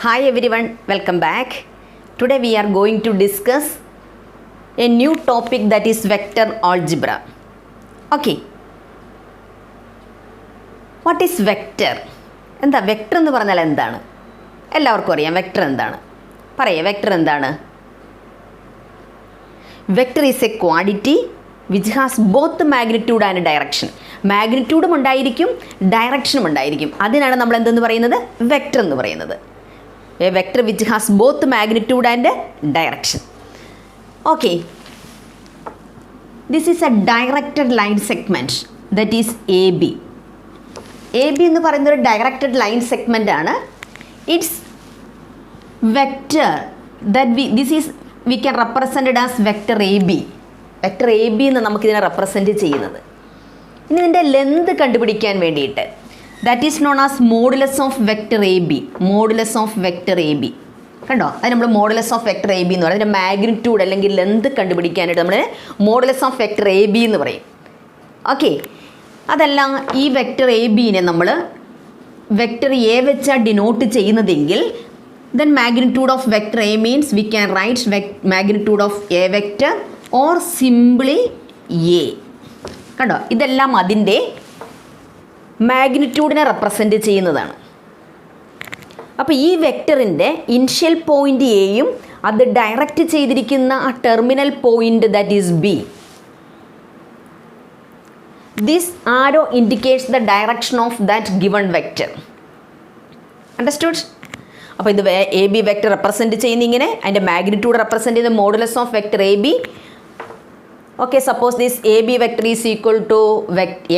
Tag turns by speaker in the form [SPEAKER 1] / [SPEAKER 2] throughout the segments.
[SPEAKER 1] Hi everyone, welcome back. Today we are going to discuss a new topic that is vector algebra. Okay. What is vector? എന്താ vector എന്ന് പറഞ്ഞാൽ എന്താണ്? എല്ലാവർക്കും അറിയാം vector എന്താണ്. പറയേ വെക്ടർ എന്താണ്? Vector is a quantity which has both magnitude and direction. മാഗ്നിറ്റ്യൂഡും ഉണ്ടായിരിക്കും, ഡയറക്ഷനും ഉണ്ടായിരിക്കും. അതിനാണ് നമ്മൾ എന്തെന്ന് പറയുന്നത്? വെക്ടർ എന്ന് പറയുന്നത്. A vector which has both magnitude and direction. Okay, this is A directed line segment that is A B. A B എന്ന് പറയുന്ന ഒരു ഡയറക്റ്റഡ് ലൈൻ സെഗ്മെൻ്റ് ആണ്. It's vector that we can represented as vector A B. Vector A B എന്ന് നമുക്കിതിനെ represent ചെയ്യുന്നത്. ഇനി ഇതിൻ്റെ length കണ്ടുപിടിക്കാൻ വേണ്ടിയിട്ട് that is known as modulus of vector A B. Modulus of vector A B കണ്ടോ, അത് നമ്മൾ modulus of vector A B എന്ന് പറയും. അതിൻ്റെ മാഗ്നിറ്റ്യൂഡ് അല്ലെങ്കിൽ ലെന്ത് കണ്ടുപിടിക്കാനായിട്ട് നമ്മൾ modulus of vector A B എന്ന് പറയും. ഓക്കെ, അതല്ല ഈ വെക്ടർ എ ബിനെ നമ്മൾ വെക്ടർ എ വെച്ചാണ് ഡിനോട്ട് ചെയ്യുന്നതെങ്കിൽ then magnitude of vector A means we can write magnitude of A vector or simply A. കണ്ടോ, ഇതെല്ലാം അതിൻ്റെ മാഗ്നിറ്റ്യൂഡിനെ റെപ്രസെൻറ്റ് ചെയ്യുന്നതാണ്. അപ്പോൾ ഈ വെക്ടറിൻ്റെ ഇനിഷ്യൽ പോയിൻ്റ് എയും അത് ഡയറക്റ്റ് ചെയ്തിരിക്കുന്ന ആ terminal point that is B. This arrow indicates the direction of that given vector. Understood? അപ്പോൾ ഇത് എ ബി വെക്ടർ റെപ്രസെൻറ്റ് ചെയ്യുന്ന ഇങ്ങനെ, അതിൻ്റെ മാഗ്നിറ്റ്യൂഡ് റെപ്രസെൻറ്റ് ചെയ്യുന്ന modulus of vector A B. Okay, suppose this A B vector is equal to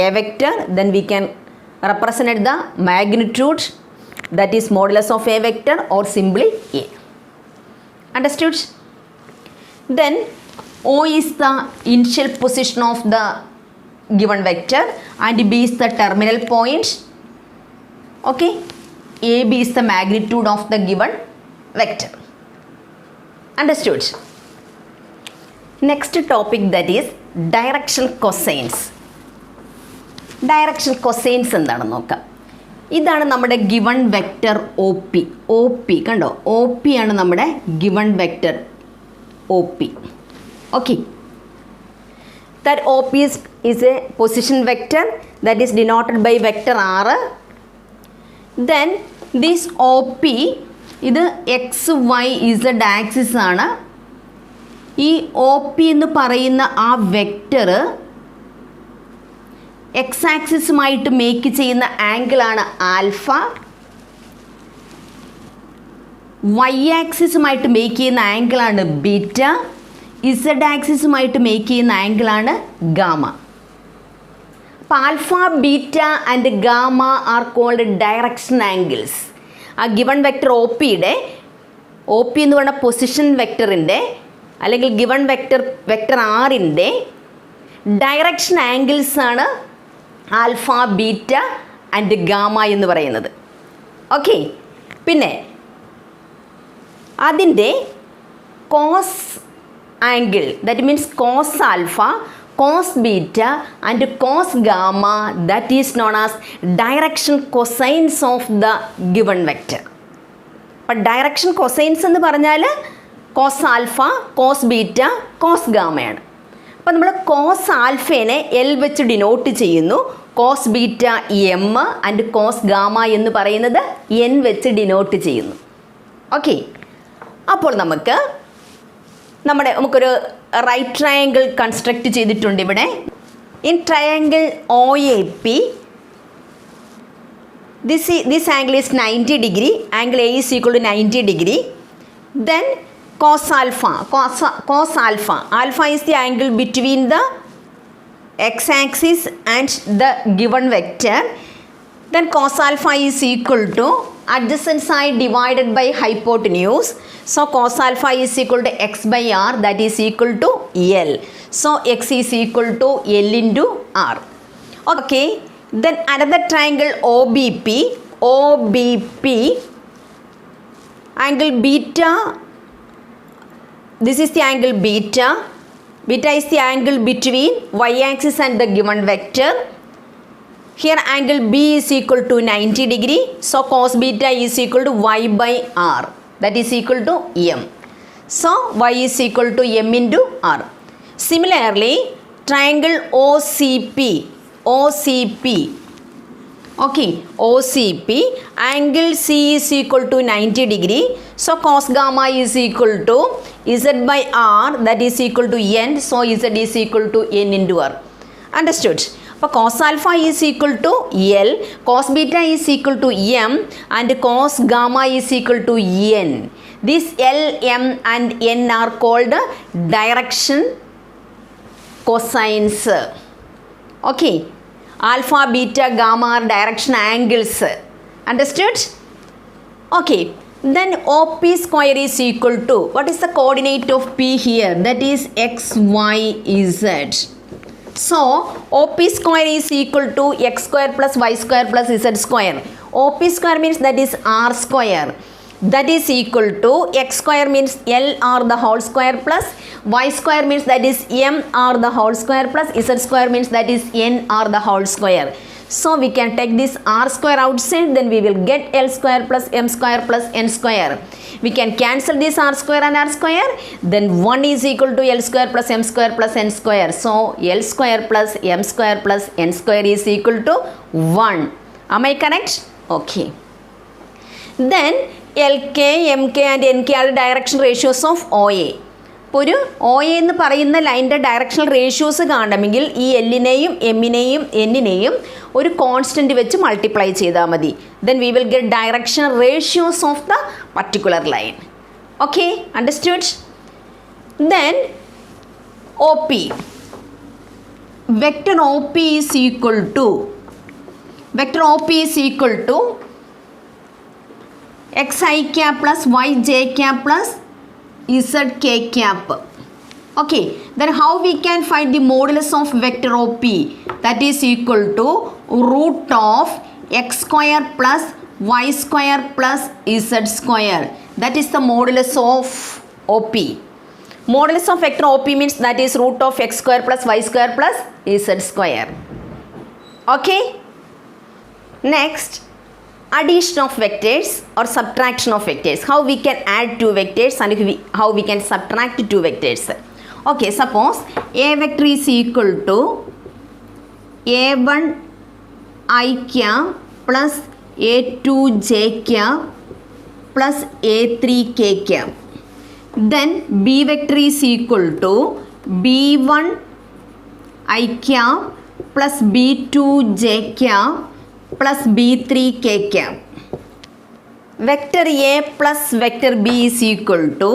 [SPEAKER 1] A vector, then we can represent the magnitude that is modulus of A vector or simply A. Understood? Then O is the initial position of the given vector and B is the terminal point. Okay, AB is the magnitude of the given vector. Understood? Next topic that is direction cosines. Direction cosines എന്താണെന്ന് നോക്കാം. ഇതാണ് നമ്മുടെ given vector O P. O P കണ്ടോ, O P ആണ് നമ്മുടെ given vector O P. Okay, that OP is a position vector that is denoted by vector R. Then this OP ഇത് X Y Z axis ആണ്. ഈ O P എന്ന് പറയുന്ന ആ vector X ആക്സിസുമായിട്ട് മേക്ക് ചെയ്യുന്ന ആംഗിളാണ് ആൽഫ. വൈ ആക്സിസുമായിട്ട് മേക്ക് ചെയ്യുന്ന ആംഗിളാണ് ബീറ്റ. ഇസഡ് ആക്സിസുമായിട്ട് മേക്ക് ചെയ്യുന്ന ആംഗിളാണ് ഗാമ. അപ്പോൾ alpha, beta and gamma are called direction angles. ആ ഗിവൺ വെക്ടർ ഒ പിയുടെ, ഒ പി എന്ന് പറയുന്ന പൊസിഷൻ വെക്ടറിൻ്റെ അല്ലെങ്കിൽ ഗിവൺ വെക്ടർ ആറിൻ്റെ ഡയറക്ഷൻ ആംഗിൾസ് ആണ് ആൽഫ, ബീറ്റ ആൻഡ് ഗാമ എന്ന് പറയുന്നത്. ഓക്കെ, പിന്നെ അതിൻ്റെ cos angle, that means cos alpha, cos beta and cos gamma, that is known as direction cosines of the given vector. അപ്പോൾ direction cosines എന്ന് പറഞ്ഞാൽ cos alpha, cos beta, cos ഗാമയാണ്. അപ്പോൾ നമ്മൾ കോസ് ആൽഫേനെ എൽ വെച്ച് ഡിനോട്ട് ചെയ്യുന്നു, cos beta M and cos gamma എന്ന് പറയുന്നത് എൻ വെച്ച് ഡിനോട്ട് ചെയ്യുന്നു. ഓക്കെ, അപ്പോൾ നമുക്കൊരു റൈറ്റ് ട്രയാങ്കിൾ കൺസ്ട്രക്റ്റ് ചെയ്തിട്ടുണ്ട് ഇവിടെ. In triangle O A P this angle is 90 degree, angle A is equal to 90 degree. Then cos alpha, alpha is the angle between the X axis and the given vector. Then cos alpha is equal to adjacent side divided by hypotenuse. So cos alpha is equal to x by r, that is equal to L. So x is equal to L into r. Okay, then another triangle OBP, angle beta, this is the angle beta. Beta is the angle between y axis and the given vector. Here angle B is equal to 90 degree. So cos beta is equal to y by r. That is equal to m. So y is equal to m into r. Similarly, triangle OCP. Okay, OCP. Angle C is equal to 90 degree. So cos gamma is equal to z by r. That is equal to n. So z is equal to n into r. Understood? അപ്പോൾ cos alpha is equal to L, cos beta is equal to M, and cos gamma is equal to N. These L, M and N are called direction cosines. Okay. Alpha, beta, gamma are direction angles. Understood? Okay. Then OP square is equal to, what is the coordinate of P here? That is X, Y, Z. So, OP square is equal to x square plus y square plus z square. OP square means that is r square. That is equal to x square means L r the whole square plus y square means that is m r the whole square plus z square means that is n r the whole square. So, we can take this r square outside, then we will get L square plus m square plus n square. We can cancel this r square and r square, then 1 is equal to L square plus m square plus n square. So, L square plus m square plus n square is equal to 1. Am I correct? Okay. Then, LK, MK and NK are the direction ratios of OA. ഇപ്പോൾ ഒരു O എന്ന് പറയുന്ന ലൈനിൻ്റെ directional ratios കാണണമെങ്കിൽ ഈ എല്ലിനെയും എമ്മിനെയും എന്നിനെയും ഒരു constant വെച്ച് multiply ചെയ്താൽ മതി. Then we will get direction ratios of the particular line. Okay, understood? Then O P, vector O P is equal to X I cap plus Y J cap plus z k cap. Okay, then how we can find the modulus of vector OP? That is equal to root of x square plus y square plus z square. That is the modulus of OP. Modulus of vector OP means that is root of x square plus y square plus z square. Okay, next, addition of vectors or subtraction of vectors. How we can add two vectors and how we can subtract two vectors. Okay, suppose a vector is equal to a1 I cap plus a2 j cap plus a3 k cap. Then b vector is equal to b1 I cap plus b2 j cap plus b3 k cap. Vector A plus vector B is equal to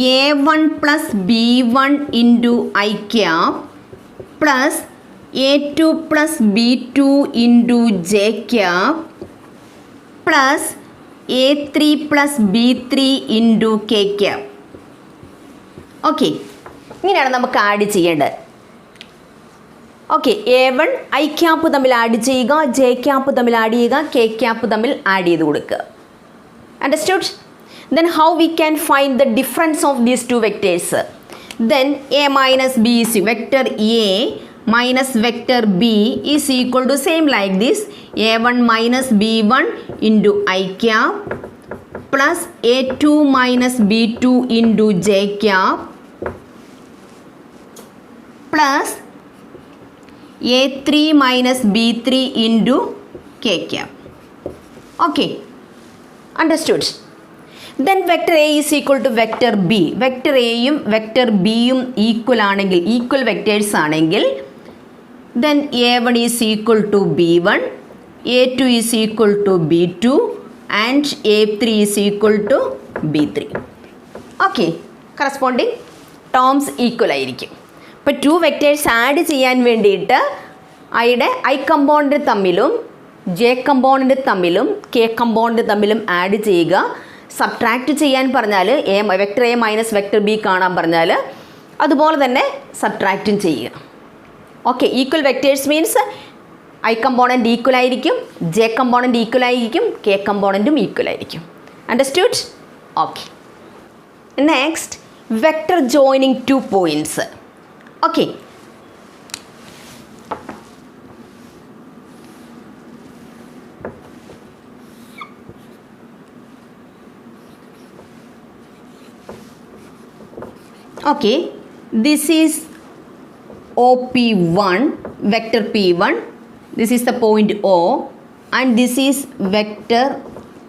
[SPEAKER 1] a1 plus b1 into I cap plus a2 plus b2 into j cap plus a3 plus b3 into k cap. Okay, ഇങ്ങനെയാണ് നമുക്ക് add ചെയ്യേണ്ടത്. Okay, a1 I cap തമ്മിൽ add ചെയ്യുക, J cap തമ്മിൽ add ചെയ്യുക, K cap തമ്മിൽ add ചെയ്ത് കൊടുക്കുക. Understood? Then how we can find the difference of these two vectors? Then A minus B is vector A minus vector B is equal to same like this, A1 minus B1 into I cap plus A2 minus B2 into J cap plus A3 minus B3 into K cap. Okay, understood. Then vector A is equal to vector B. Vector A യും vector B യും equal ആണെങ്കിൽ, equal vectors ആണെങ്കിൽ, then A1 is equal to B1, A2 is equal to B2 and A3 is equal to B3. Okay, corresponding terms equal ആയിരിക്കും. ഇപ്പോൾ to vectors add ചെയ്യാൻ വേണ്ടിയിട്ട് ഐയുടെ I component തമ്മിലും J component തമ്മിലും K component തമ്മിലും add ചെയ്യുക. Subtract ചെയ്യാൻ പറഞ്ഞാൽ vector A minus vector B കാണാൻ പറഞ്ഞാൽ അതുപോലെ തന്നെ സബ്ട്രാക്റ്റും ചെയ്യുക. Okay, equal vectors means I component equal ആയിരിക്കും, ജെ കമ്പോണൻ്റ് ഈക്വൽ ആയിരിക്കും, കെ കമ്പോണൻറ്റും ഈക്വൽ ആയിരിക്കും. Understood? Okay. Next, vector joining to points. Okay, Okay, this is OP1, vector P1. This is the point O, and this is vector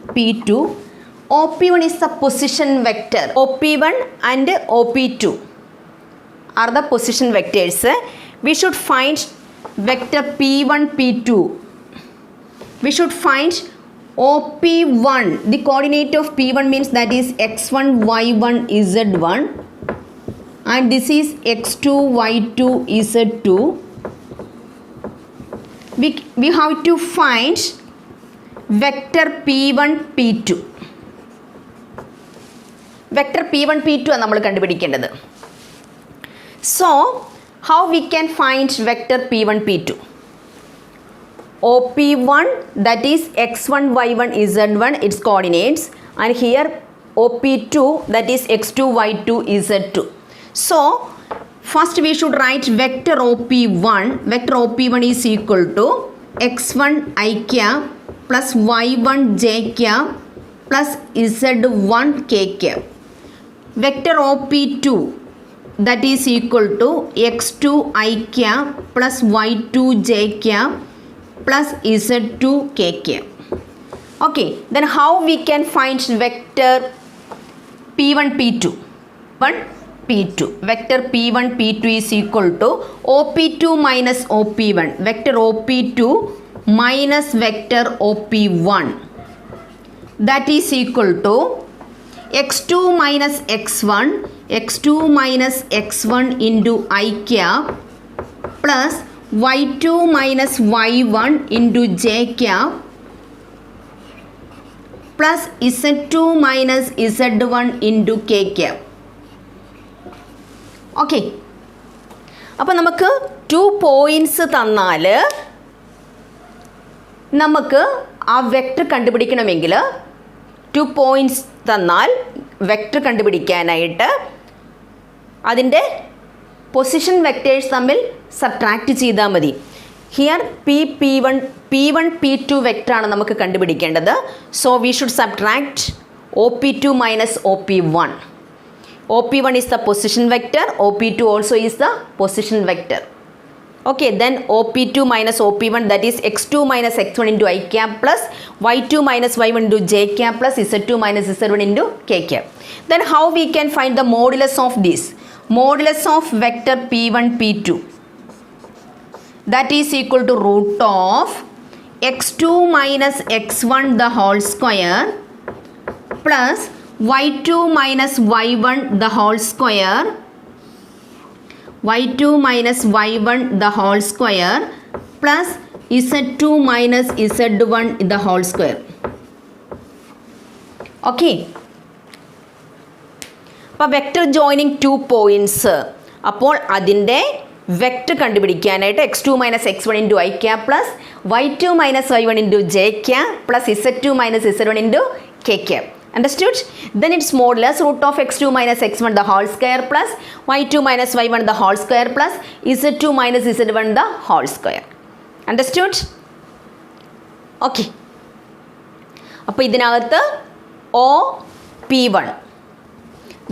[SPEAKER 1] P2. OP1 is the position vector. OP1 and OP2 are the position vectors. We should find vector P1, P2. We should find OP1. The coordinate of P1 means that is x1, y1, z1. And this is x2, y2, z2. We have to find vector P1, P2. Vector P1, P2 ആണ് നമ്മൾ കണ്ടുപിടിക്കേണ്ടത്. So, how we can find vector P1, P2? OP1, that is x1, y1, z1, its coordinates. And here OP2, that is x2, y2, z2. So, first we should write vector OP1. Vector OP1 is equal to x1 I cap plus y1 j cap plus z1 k cap. Vector OP2, that is equal to x2 I cap plus y2 j cap plus z2 k cap. Okay, then how we can find vector P1, P2? P2. Vector P1, P2 is equal to OP2 minus OP1. Vector OP2 minus vector OP1. That is equal to x2 minus x1, x2 minus x1 into I cap plus y2 minus y1 into j cap plus z2 minus z1 into k cap. Okay, അപ്പോൾ നമുക്ക് 2 points തന്നാൽ നമുക്ക് ആ vector കണ്ടുപിടിക്കണമെങ്കിൽ 2 points തന്നാൽ vector കണ്ടുപിടിക്കാനായിട്ട് അതിൻ്റെ position vectors തമ്മിൽ subtract ചെയ്താൽ മതി. ഹിയർ P1, P2 വെക്റ്ററാണ് നമുക്ക് കണ്ടുപിടിക്കേണ്ടത്. So we should subtract OP2 minus OP1. OP1 is the position vector, OP2 also is the position vector. Okay, then OP2 minus OP1, that is x2 minus x1 into I cap plus y2 minus y1 into j cap plus z2 minus z1 into k cap. Then how we can find the modulus of this? Modulus of vector P1, P2, that is equal to root of x2 minus x1 the whole square plus y2 minus y1 the whole square, y2 minus y1 the whole square plus z2 minus z1 the whole square. Okay, അപ്പോൾ vector joining 2 points. അപ്പോൾ അതിൻ്റെ vector കണ്ടുപിടിക്കാനായിട്ട് x2 minus x1 into I cap plus y2 minus y1 into j cap plus z2 minus z1 into k cap. Understood? Then its modulus root of x2 minus x1 the whole square plus y2 minus y1 the whole square plus z2 minus z1 the whole square. Understood? Okay. അപ്പോൾ ഇതിനകത്ത് OP1,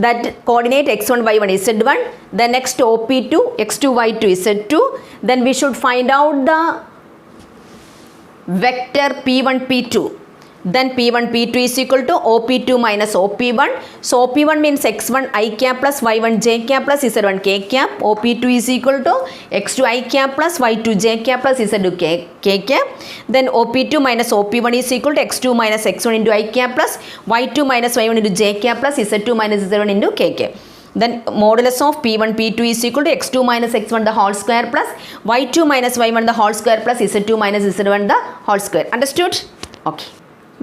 [SPEAKER 1] that coordinate x1 y1 z1, then next OP2 x2 y2 z2, then we should find out the vector P1 P2. Then P1 P2 is equal to OP2 minus OP1. So OP1 means x1 I cap plus y1 j cap plus z1 k cap. OP2 is equal to x2 I cap plus y2 j cap plus z2 k cap. Then OP2 minus OP1 is equal to x2 minus x1 into I cap plus y2 minus y1 into j cap plus z2 minus z1 into k cap. Then modulus of P1 P2 is equal to x2 minus x1 the whole square plus y2 minus y1 the whole square plus z2 minus z1 the whole square. Understood? Okay.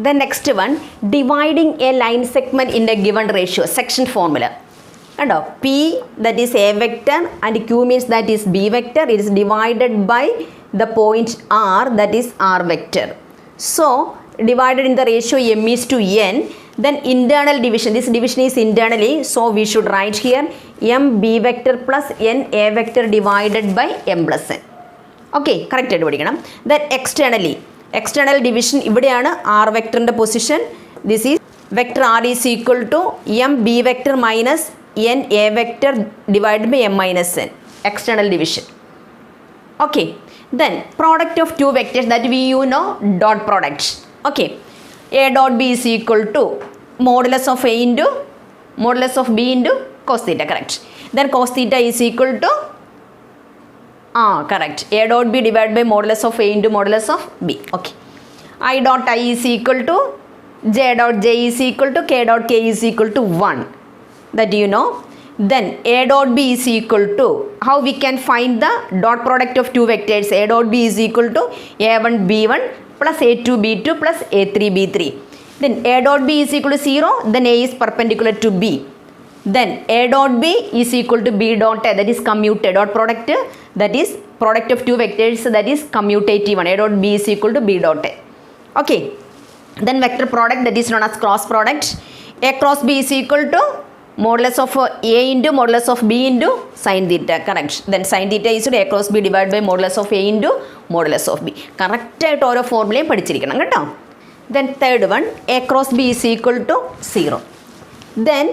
[SPEAKER 1] The next one, dividing a line segment in a given ratio, section formula. And P, that is A vector, and Q means that is B vector. It is divided by the point R, that is R vector. So divided in the ratio m is to n. Then internal division, this division is internally, so we should write here m b vector plus n a vector divided by m plus n. Okay, correct ആയിട്ട് പഠിക്കണം. Then external division ഇവിടെയാണ് r വെക്ടറിൻ്റെ position. This is vector r is equal to m b vector minus n a vector divided by m minus n, external division. Okay, then product of two vectors that we know dot product. Okay, a dot b is equal to modulus of a into modulus of b into cos theta, correct. Then cos theta is equal to correct, a dot b divided by modulus of a into modulus of b. Okay, I dot I is equal to j dot j is equal to k dot k is equal to 1, that you know. Then a dot b is equal to, how we can find the dot product of two vectors? A dot b is equal to a1 b1 plus a2 b2 plus a3 b3. Then a dot b is equal to 0, then a is perpendicular to b. Then a dot b is equal to b dot a, that is commutative. Dot product, that is product of two vectors, that is commutative one. A dot b is equal to b dot a. Okay, then vector product, that is known as cross product. A cross b is equal to modulus of a into modulus of b into sin theta, correct. Then sin theta is a cross b divided by modulus of a into modulus of b. Correct ആയിട്ട് ഓരോ ഫോർമുലയും പഠിച്ചിരിക്കണം കേട്ടോ. Then third one, a cross b is equal to 0. Then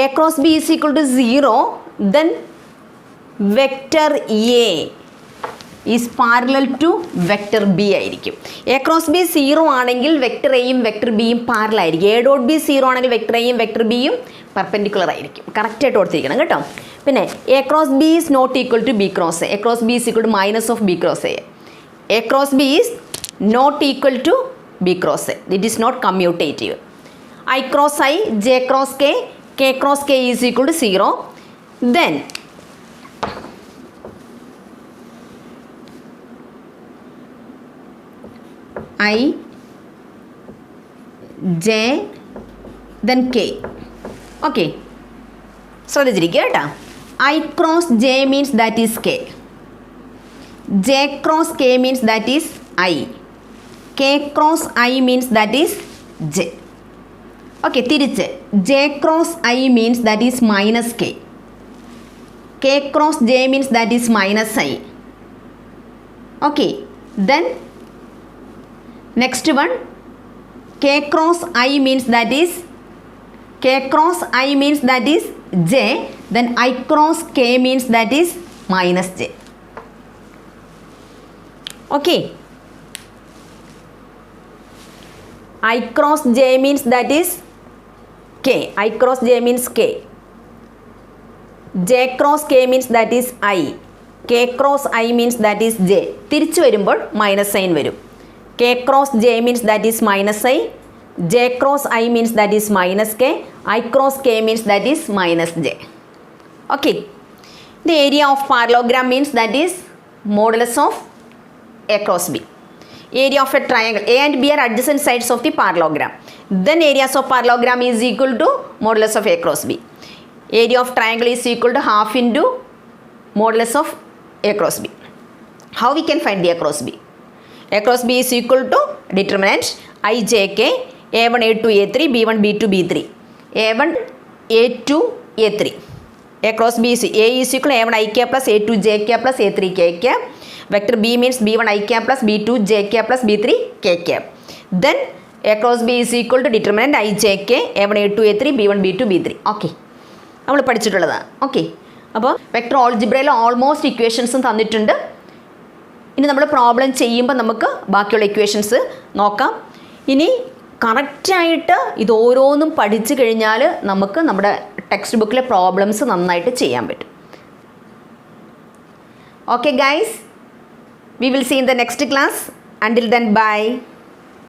[SPEAKER 1] a cross b is equal to 0, then vector a is parallel to vector b ആയിരിക്കും. a cross b 0 ആണെങ്കിൽ vector എയും vector ബിയും parallel ആയിരിക്കും. a dot b 0 ആണെങ്കിൽ vector എയും vector ബിയും perpendicular ആയിരിക്കും. കറക്റ്റായിട്ട് ഓർത്തിരിക്കണം കേട്ടോ. പിന്നെ a cross b is not equal to b cross a. a cross b is equal to minus of b cross a. a cross b is not equal to b cross a. It is not commutative. I cross I, j cross k, k cross k is equal to 0. Then I, j, then k. Okay, ശ്രദ്ധിച്ചിരിക്കുക കേട്ടോ. I cross j means that is k. J cross k means that is I. K cross I means that is j. Okay, തിരിച്ച് j cross I means that is minus k. K cross j means that is minus I. Okay, then next one, k cross I means that is j, then I cross k means that is minus j. Okay, I cross j means that is k. I cross j means k. J cross k means that is I. K cross I means that is j. തിരിച്ചു വരുമ്പോൾ minus sign വരും. K cross j means that is minus I, j cross I means that is minus k, I cross k means that is minus j. Okay, the area of parallelogram means that is modulus of a cross b. Area of a triangle, a and b are adjacent sides of the parallelogram. Then areas of parallelogram is equal to modulus of a cross b. Area of triangle is equal to half into modulus of a cross b. How we can find the a cross b? A cross b is equal to determinant I j k, a1 a2 a3 b1 b2 b3, a1 a2 a3. A cross b is a is equal to a1 I k plus a2 j k plus a3 k k. Vector b means b1 I k plus b2 j k plus b3 k k. Then a cross b is equal to determinant I j k, a1 a2 a3 b1 b2 b3. Okay, നമ്മൾ പഠിച്ചിട്ടുള്ളതാണ്. Okay, അപ്പോൾ vector ഓൾജിബ്രയിൽ almost ഇക്വേഷൻസും തന്നിട്ടുണ്ട്. ഇനി നമ്മൾ problem ചെയ്യുമ്പോൾ നമുക്ക് ബാക്കിയുള്ള equations നോക്കാം. ഇനി കറക്റ്റായിട്ട് ഇത് ഓരോന്നും പഠിച്ചു കഴിഞ്ഞാൽ നമുക്ക് നമ്മുടെ ടെക്സ്റ്റ് ബുക്കിലെ പ്രോബ്ലംസ് നന്നായിട്ട് ചെയ്യാൻ പറ്റും. Okay guys, we will see in the next class. Until then, bye.